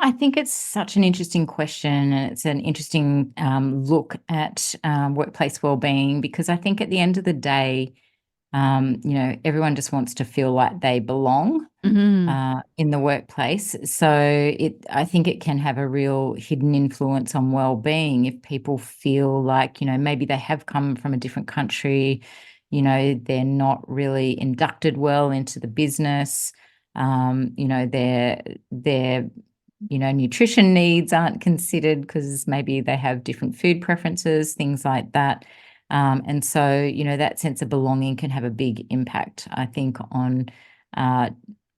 I think it's such an interesting question, and it's an interesting look at workplace wellbeing because I think at the end of the day, everyone just wants to feel like they belong Mhm. in the workplace. So I think it can have a real hidden influence on well-being if people feel like, maybe they have come from a different country, they're not really inducted well into the business. Their nutrition needs aren't considered because maybe they have different food preferences, things like that. And so, that sense of belonging can have a big impact, I think, on uh,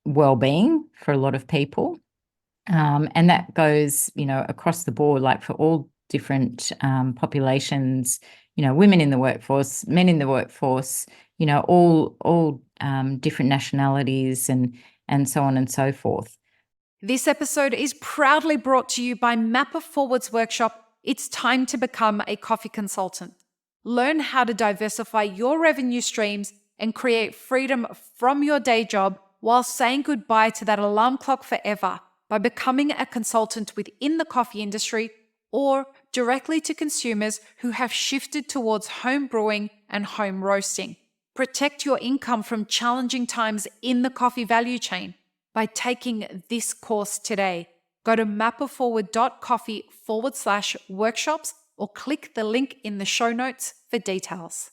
well-being for a lot of people. And that goes, across the board, like for all different populations, women in the workforce, men in the workforce, all different nationalities and so on and so forth. This episode is proudly brought to you by Mapper Forward's workshop. It's time to become a coffee consultant. Learn how to diversify your revenue streams and create freedom from your day job while saying goodbye to that alarm clock forever by becoming a consultant within the coffee industry or directly to consumers who have shifted towards home brewing and home roasting. Protect your income from challenging times in the coffee value chain by taking this course today. Go to mapperforward.coffee/workshops or click the link in the show notes for details.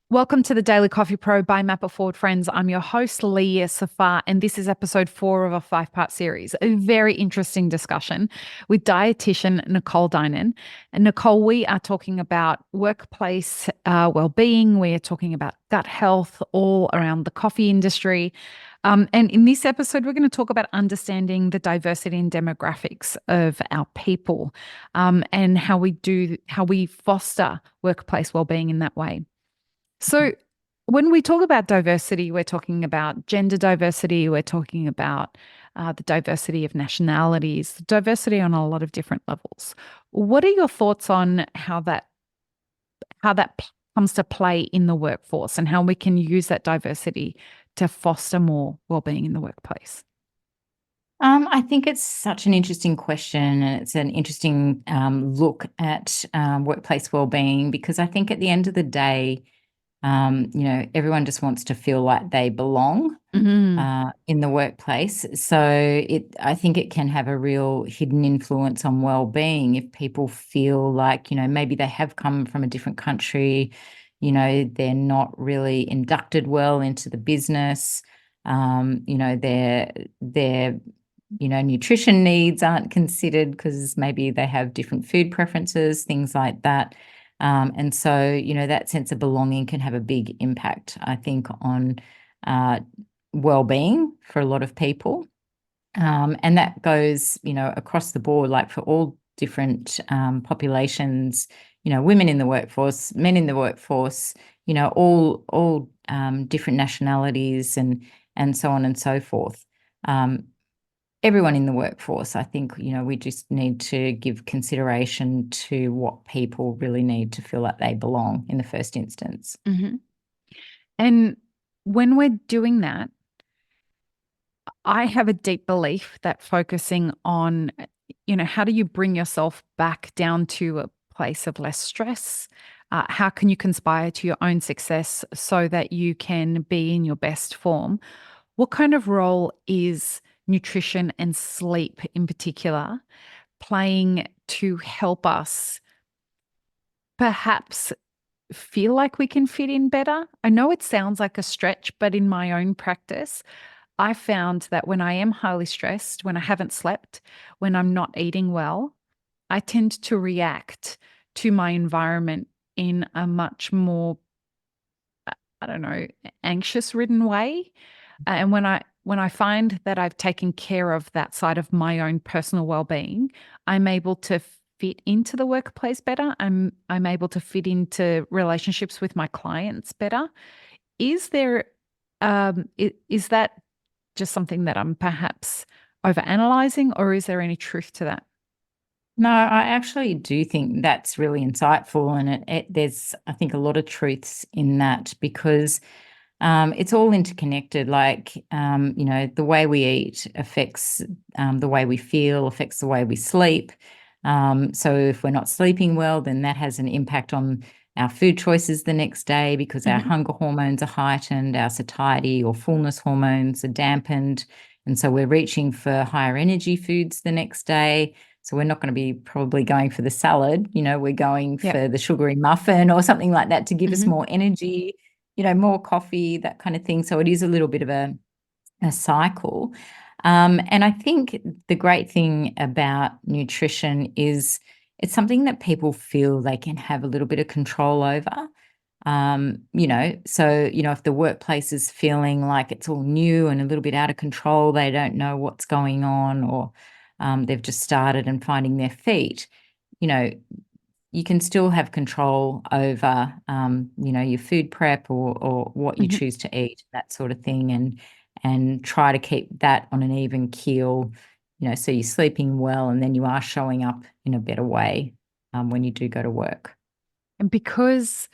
Welcome to the Daily Coffee Pro by Mapper Forward, friends. I'm your host, Leah Safar, and this is episode 4 of a 5-part series, a very interesting discussion with dietitian Nicole Dynan. And Nicole, we are talking about workplace well-being. We are talking about gut health all around the coffee industry. And in this episode, we're going to talk about understanding the diversity and demographics of our people, and how we foster workplace well-being in that way. So, when we talk about diversity, we're talking about gender diversity, we're talking about the diversity of nationalities, diversity on a lot of different levels. What are your thoughts on how that comes to play in the workforce and how we can use that diversity to foster more well-being in the workplace? I think it's such an interesting question, and it's an interesting look at workplace wellbeing because I think at the end of the day, everyone just wants to feel like they belong Mhm. in the workplace. So I think it can have a real hidden influence on well-being if people feel like, maybe they have come from a different country, they're not really inducted well into the business. Their nutrition needs aren't considered because maybe they have different food preferences, things like that. And so, that sense of belonging can have a big impact, I think, on uh, well-being for a lot of people. And that goes, across the board, like for all different populations, women in the workforce, men in the workforce, all different nationalities and so on and so forth. Um, Everyone in the workforce, I think, we just need to give consideration to what people really need to feel like they belong in the first instance. Mhm. And when we're doing that, I have a deep belief that focusing on, how do you bring yourself back down to a place of less stress? How can you conspire to your own success so that you can be in your best form? What kind of role is nutrition and sleep in particular playing to help us perhaps feel like we can fit in better? I know it sounds like a stretch, but in my own practice, I found that when I am highly stressed, when I haven't slept, when I'm not eating well, I tend to react to my environment in a much more, I don't know, anxious ridden way. And when I find that I've taken care of that side of my own personal well-being, I'm able to fit into the workplace better. I'm able to fit into relationships with my clients better. Is there is that just something that I'm perhaps overanalyzing, or is there any truth to that? No, I actually do think that's really insightful, and there's, I think, a lot of truths in that because It's all interconnected. Like, the way we eat affects the way we feel, affects the way we sleep. So if we're not sleeping well, then that has an impact on our food choices the next day because our hunger hormones are heightened, our satiety or fullness hormones are dampened. And so we're reaching for higher energy foods the next day. So we're not going to be probably going for the salad, we're going for the sugary muffin or something like that to give us more energy, more coffee, that kind of thing. So it is a little bit of a cycle. And I think the great thing about nutrition is it's something that people feel they can have a little bit of control over. If the workplace is feeling like it's all new and a little bit out of control, they don't know what's going on, or they've just started and finding their feet, you know, you can still have control over, your food prep or what you choose to eat, that sort of thing, and try to keep that on an even keel, so you're sleeping well and then you are showing up in a better way when you do go to work. And because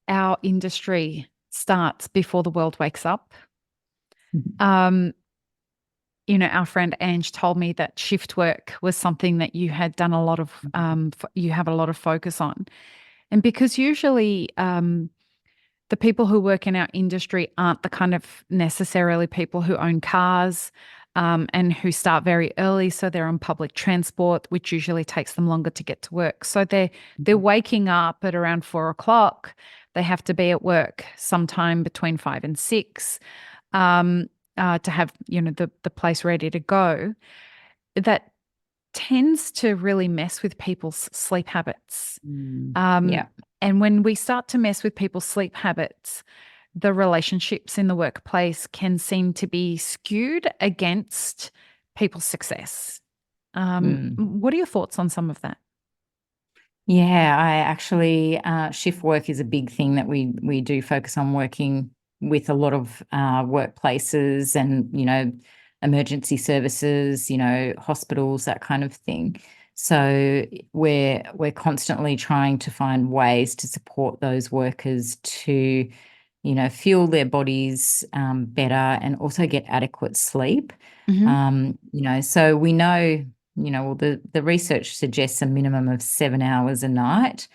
our industry starts before the world wakes up, our friend Ange told me that shift work was something that you had done a lot of, you have a lot of focus on. And because usually the people who work in our industry aren't the kind of necessarily people who own cars and who start very early. So they're on public transport, which usually takes them longer to get to work. So they're waking up at around 4 o'clock. They have to be at work sometime between 5 and 6 to have, the place ready to go. That tends to really mess with people's sleep habits. And when we start to mess with people's sleep habits, the relationships in the workplace can seem to be skewed against people's success. What are your thoughts on some of that? Yeah, I actually, shift work is a big thing that we do focus on, working with a lot of workplaces and, emergency services, hospitals, that kind of thing. So we're constantly trying to find ways to support those workers to, fuel their bodies better and also get adequate sleep. So we know, the research suggests a minimum of 7 hours a night.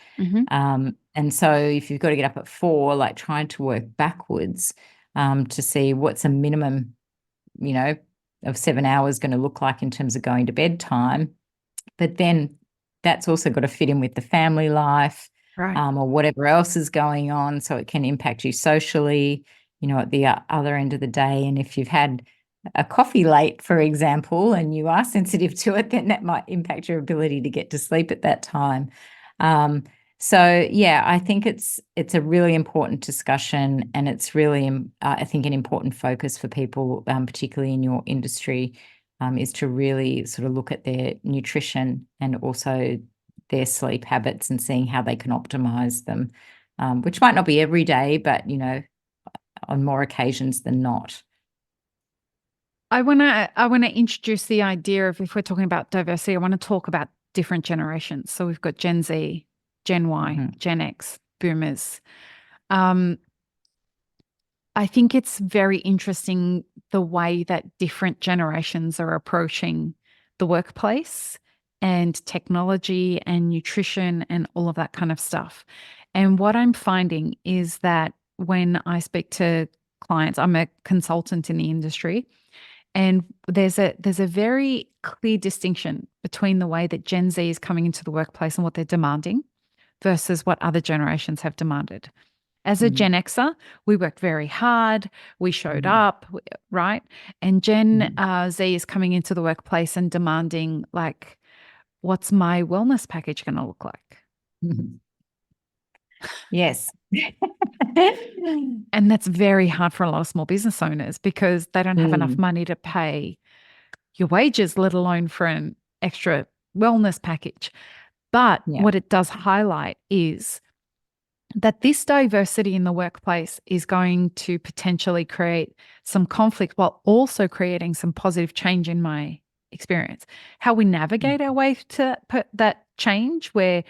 And so if you've got to get up at 4, like trying to work backwards to see what's a minimum, of 7 hours going to look like in terms of going to bedtime. But then that's also got to fit in with the family life, Right. Or whatever else is going on. So it can impact you socially, at the other end of the day. And if you've had a coffee late, for example, and you are sensitive to it, then that might impact your ability to get to sleep at that time. I think it's a really important discussion, and it's really, I think, an important focus for people, particularly in your industry, is to really sort of look at their nutrition and also their sleep habits and seeing how they can optimize them, which might not be every day, but, on more occasions than not. I want to introduce the idea of, if we're talking about diversity, I want to talk about different generations. So we've got Gen Z, Gen Y, Gen X, boomers. I think it's very interesting the way that different generations are approaching the workplace and technology and nutrition and all of that kind of stuff. And what I'm finding is that when I speak to clients, I'm a consultant in the industry, and there's a very clear distinction between the way that Gen Z is coming into the workplace and what they're demanding versus what other generations have demanded. As a Gen Xer, we worked very hard, we showed up, right? And Gen Z is coming into the workplace and demanding, like, what's my wellness package going to look like? Yes. And that's very hard for a lot of small business owners because they don't have enough money to pay your wages, let alone for an extra wellness package. But what it does highlight is that this diversity in the workplace is going to potentially create some conflict while also creating some positive change in my experience. How we navigate our way to that change, where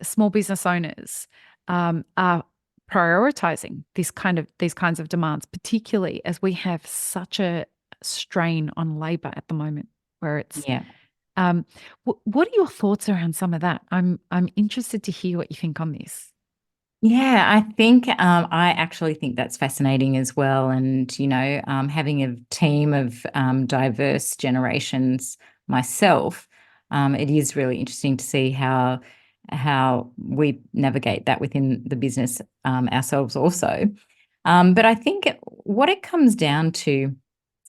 small business owners are prioritizing these kinds of demands, particularly as we have such a strain on labor at the moment, where it's Yeah. what are your thoughts around some of that? I'm interested to hear what you think on this. Yeah, I think I actually think that's fascinating as well. And, having a team of diverse generations myself, it is really interesting to see how we navigate that within the business ourselves also. But I think what it comes down to,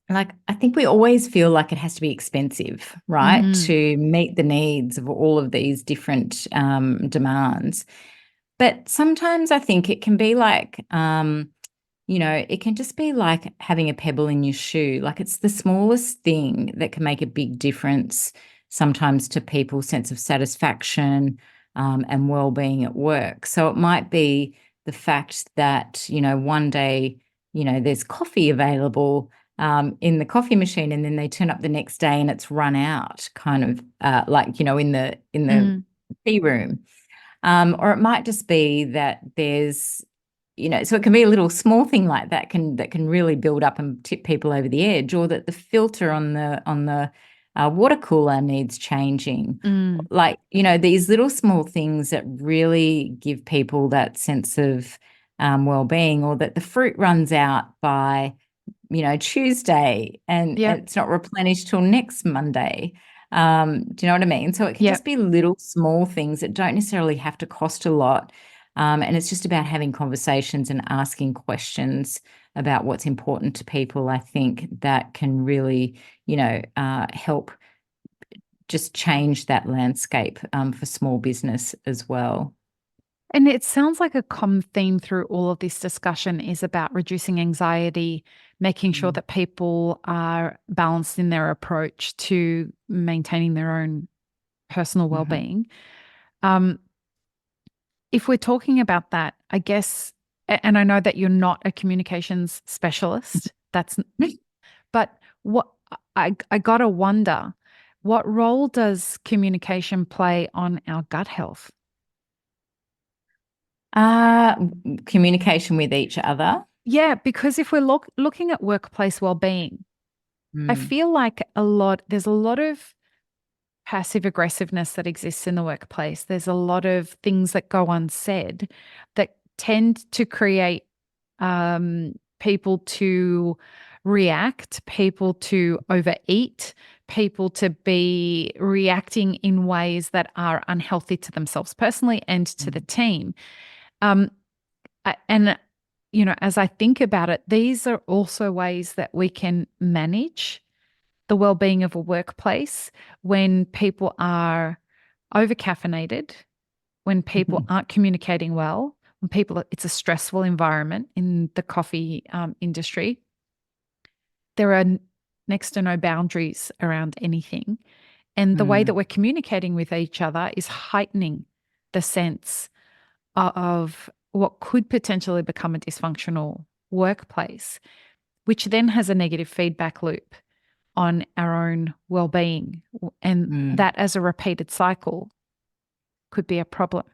like, I think we always feel like it has to be expensive, right, to meet the needs of all of these different demands. But sometimes I think it can be like, it can just be like having a pebble in your shoe. Like, it's the smallest thing that can make a big difference sometimes to people's sense of satisfaction and well-being at work. So it might be the fact that, one day, there's coffee available in the coffee machine, and then they turn up the next day and it's run out, kind of in the tea room. Or it might just be that there's, so it can be a little small thing like that can really build up and tip people over the edge, or that the filter on the water cooler needs changing. Like, these little small things that really give people that sense of well-being, or that the fruit runs out by Tuesday and it's not replenished till next Monday. Do you know what I mean? So it can just be little small things that don't necessarily have to cost a lot. And it's just about having conversations and asking questions about what's important to people. I think that can really, help just change that landscape for small business as well. And it sounds like a common theme through all of this discussion is about reducing anxiety, making sure that people are balanced in their approach to maintaining their own personal well-being. If we're talking about that, I guess, and I know that you're not a communications specialist, but what I gotta wonder, what role does communication play on our gut health? Communication with each other. Yeah, because if we're looking at workplace well-being, I feel like there's a lot of passive aggressiveness that exists in the workplace. There's a lot of things that go unsaid that tend to create people to react, people to overeat, people to be reacting in ways that are unhealthy to themselves personally and to the team. And as I think about it, these are also ways that we can manage the well-being of a workplace when people are over-caffeinated, when people aren't communicating well, it's a stressful environment in the coffee industry. There are next to no boundaries around anything. And the way that we're communicating with each other is heightening the sense of what could potentially become a dysfunctional workplace, which then has a negative feedback loop on our own well-being. And that as a repeated cycle could be a problem.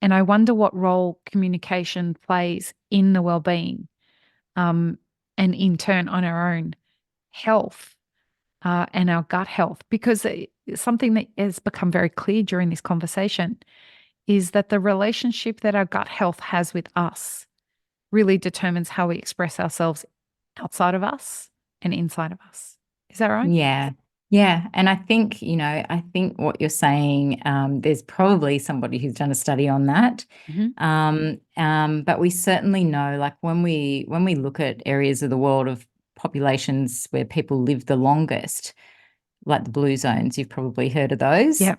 And I wonder what role communication plays in the well-being and in turn on our own health and our gut health, because something that has become very clear during this conversation is that the relationship that our gut health has with us really determines how we express ourselves outside of us and inside of us. Is that right? Yeah. Yeah. And I think, what you're saying, there's probably somebody who's done a study on that. But we certainly know, like, when we look at areas of the world of populations where people live the longest, like the blue zones, you've probably heard of those. Yeah.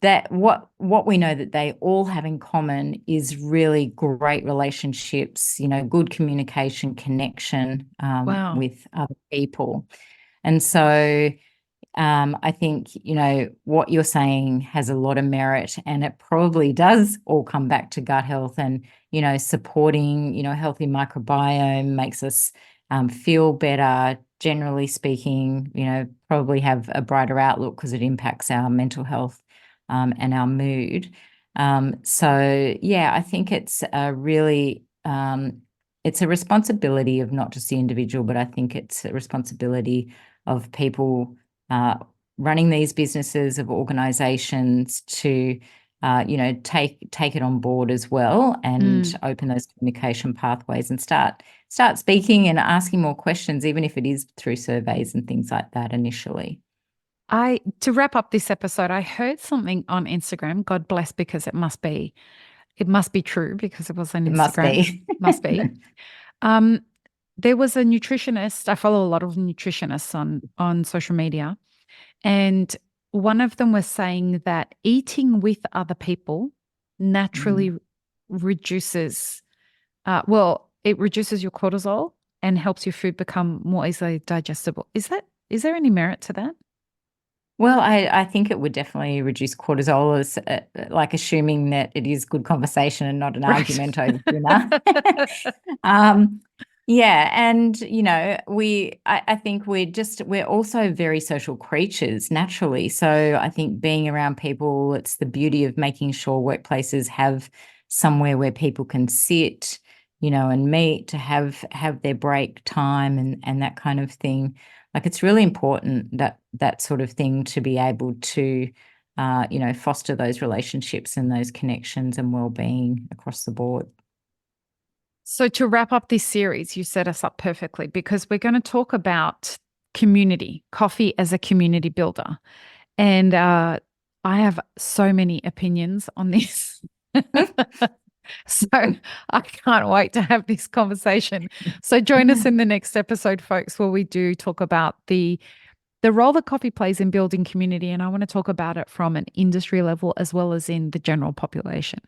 That what we know that they all have in common is really great relationships, good communication, connection with other people. And so I think, what you're saying has a lot of merit, and it probably does all come back to gut health and, supporting, healthy microbiome makes us feel better, generally speaking, probably have a brighter outlook because it impacts our mental health and our mood. So yeah, I think it's a really it's a responsibility of not just the individual, but I think it's a responsibility of people running these businesses, of organizations to take it on board as well and open those communication pathways and start speaking and asking more questions, even if it is through surveys and things like that initially. To wrap up this episode, I heard something on Instagram, God bless, because it must be true because it was on Instagram. Must be. There was a nutritionist. I follow a lot of nutritionists on social media, and one of them was saying that eating with other people naturally reduces, it reduces your cortisol and helps your food become more easily digestible. Is there any merit to that? Well, I think it would definitely reduce cortisol, as like assuming that it is good conversation and not an argument over dinner. Yeah, and I think we're also very social creatures naturally. So I think being around people, it's the beauty of making sure workplaces have somewhere where people can sit, and meet to have their break time and that kind of thing. Like, it's really important that sort of thing to be able to, foster those relationships and those connections and well-being across the board. So to wrap up this series, you set us up perfectly because we're going to talk about community, coffee as a community builder. And I have so many opinions on this. So I can't wait to have this conversation. So join us in the next episode, folks, where we do talk about the role that coffee plays in building community. And I want to talk about it from an industry level as well as in the general population.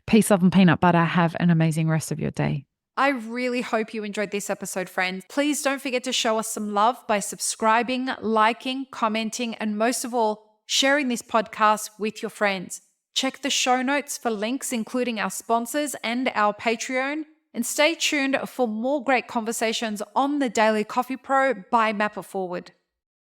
Peace, love, and peanut butter. Have an amazing rest of your day. I really hope you enjoyed this episode, friends. Please don't forget to show us some love by subscribing, liking, commenting, and most of all, sharing this podcast with your friends. Check the show notes for links, including our sponsors and our Patreon. And stay tuned for more great conversations on the Daily Coffee Pro by Map It Forward.